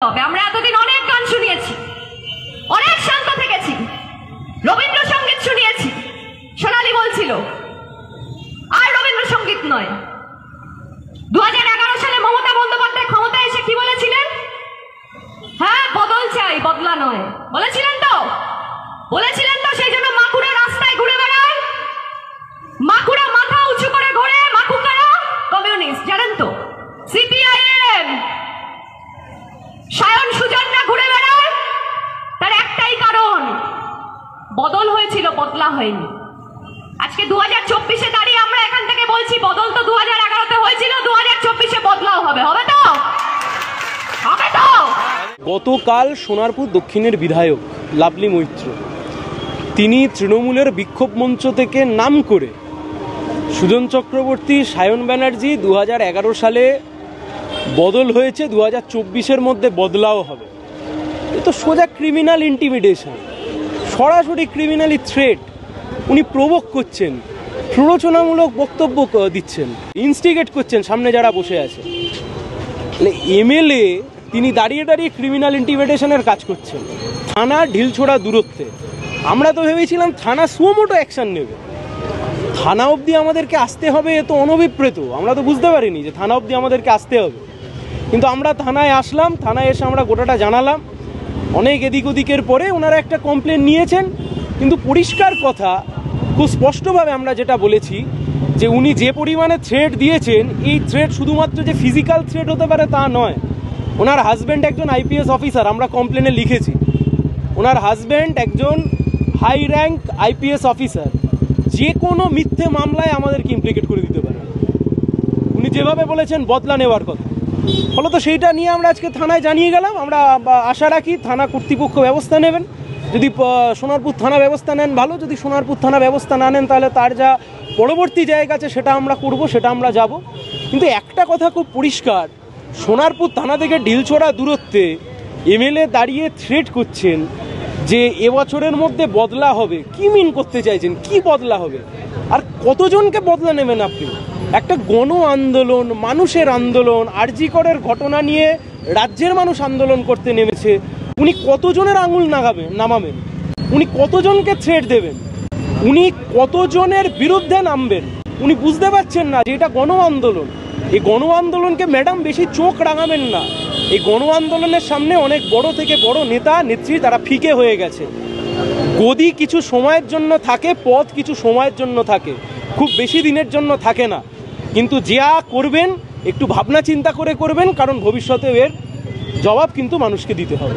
আমরা এতদিন অনেক গান শুনিয়েছি, অনেক শান্ত থেকেছি, রবীন্দ্রসঙ্গীত শুনিয়েছি। সোনালী বলছিল আর রবীন্দ্রসঙ্গীত নয়। 2011 সালে মমতা বন্দ্যোপাধ্যায় ক্ষমতায় এসে কি বলেছিলেন? হ্যাঁ, বদল চাই, বদলা নয়। বলেছিলেন তো? সেই জন্য মাকুড়া রাস্তায় ঘুরে বেড়ায়, মাকুড়া মাথা উঁচু করে ঘোরে। মাকু কারা? কমিউনিস্ট, জানেন তো? সিপিআইএম, সায়ন সুজনরা ঘুরে বেড়ায়। তার একটাই কারণ, বদল হয়েছিল, বদলা হয়নি। আজকে 2024-এ দাঁড়িয়ে আমরা এখান থেকে বলছি বদল তো 2011-তে হয়েছিল, 2024-এ বদলাও হবে। হবে তো? হবে তো? গতকাল সোনারপুর দক্ষিণের বিধায়ক লাভলি মৈত্র তিনি তৃণমূলের বিক্ষোভ মঞ্চ থেকে নাম করে সুজন চক্রবর্তী, সায়ন ব্যানার্জি 2011 সালে বদল হয়েছে, 2024-এর মধ্যে বদলাও হবে। এ তো সোজা ক্রিমিনাল ইন্টিমিডেশন, সরাসরি ক্রিমিনালি থ্রেট। উনি প্রভোক করছেন, প্ররোচনামূলক বক্তব্য দিচ্ছেন, ইনস্টিগেট করছেন সামনে যারা বসে আছে। এমএলএ তিনি দাঁড়িয়ে দাঁড়িয়ে ক্রিমিনাল ইন্টিমিডেশনের কাজ করছেন থানা ঢিলছোড়া দূরত্বে। আমরা তো ভেবেছিলাম থানা সুমোটো অ্যাকশন নেবে, থানা অবধি আমাদেরকে আসতে হবে, এ তো অনভিপ্রেত। আমরা তো বুঝতে পারিনি যে থানা অবধি আমাদেরকে আসতে হবে। কিন্তু আমরা থানায় আসলাম, থানায় এসে আমরা গোটাটা জানালাম। অনেক এদিক ওদিকের পরে ওনারা একটা কমপ্লেন নিয়েছেন। কিন্তু পরিষ্কার কথা, খুব স্পষ্টভাবে আমরা যেটা বলেছি যে উনি যে পরিমাণে থ্রেট দিয়েছেন, এই থ্রেট শুধুমাত্র যে ফিজিক্যাল থ্রেট হতে পারে তা নয়। ওনার হাজব্যান্ড একজন আইপিএস অফিসার, আমরা কমপ্লেনে লিখেছি। ওনার হাজব্যান্ড একজন হাই র্যাঙ্ক আইপিএস অফিসার, যে কোনো মিথ্যে মামলায় আমাদেরকে ইমপ্লিকেট করে দিতে পারে। উনি যেভাবে বলেছেন বদলা নেওয়ার কথা, ফলত সেইটা নিয়ে আমরা আজকে থানায় জানিয়ে গেলাম। আমরা আশা রাখি থানা কর্তৃপক্ষ ব্যবস্থা নেবেন। যদি সোনারপুর থানা ব্যবস্থা নেন ভালো, যদি সোনারপুর থানা ব্যবস্থা না নেন তাহলে তার যা পরবর্তী জায়গা আছে সেটা আমরা করব, সেটা আমরা যাব। কিন্তু একটা কথা খুব পরিষ্কার, সোনারপুর থানা থেকে ঢিলছোড়া দূরত্বে এমএলএ দাঁড়িয়ে থ্রেট করছেন যে এবছরের মধ্যে বদলা হবে। কি মিন করতে চাইছেন? কি বদলা হবে? আর কতজনকে বদলা নেবেন আপনি? একটা গণ আন্দোলন, মানুষের আন্দোলন, আরজি করের ঘটনা নিয়ে রাজ্যের মানুষ আন্দোলন করতে নেমেছে। উনি কতজনের আঙুল নামাবেন? উনি কতজনকে থ্রেট দেবেন? উনি কতজনের বিরুদ্ধে নামবেন? উনি বুঝতে পারছেন না যে এটা গণ আন্দোলন। এই গণ আন্দোলনকে ম্যাডাম বেশি চোখ রাঙাবেন না। এই গণ আন্দোলনের সামনে অনেক বড় থেকে বড় নেতা নেত্রী তারা ফিকে হয়ে গেছে। গদি কিছু সময়ের জন্য থাকে, পথ কিছু সময়ের জন্য থাকে, খুব বেশি দিনের জন্য থাকে না। কিন্তু যা করবেন একটু ভাবনা চিন্তা করে করবেন, কারণ ভবিষ্যতে এর জবাব কিন্তু মানুষকে দিতে হবে।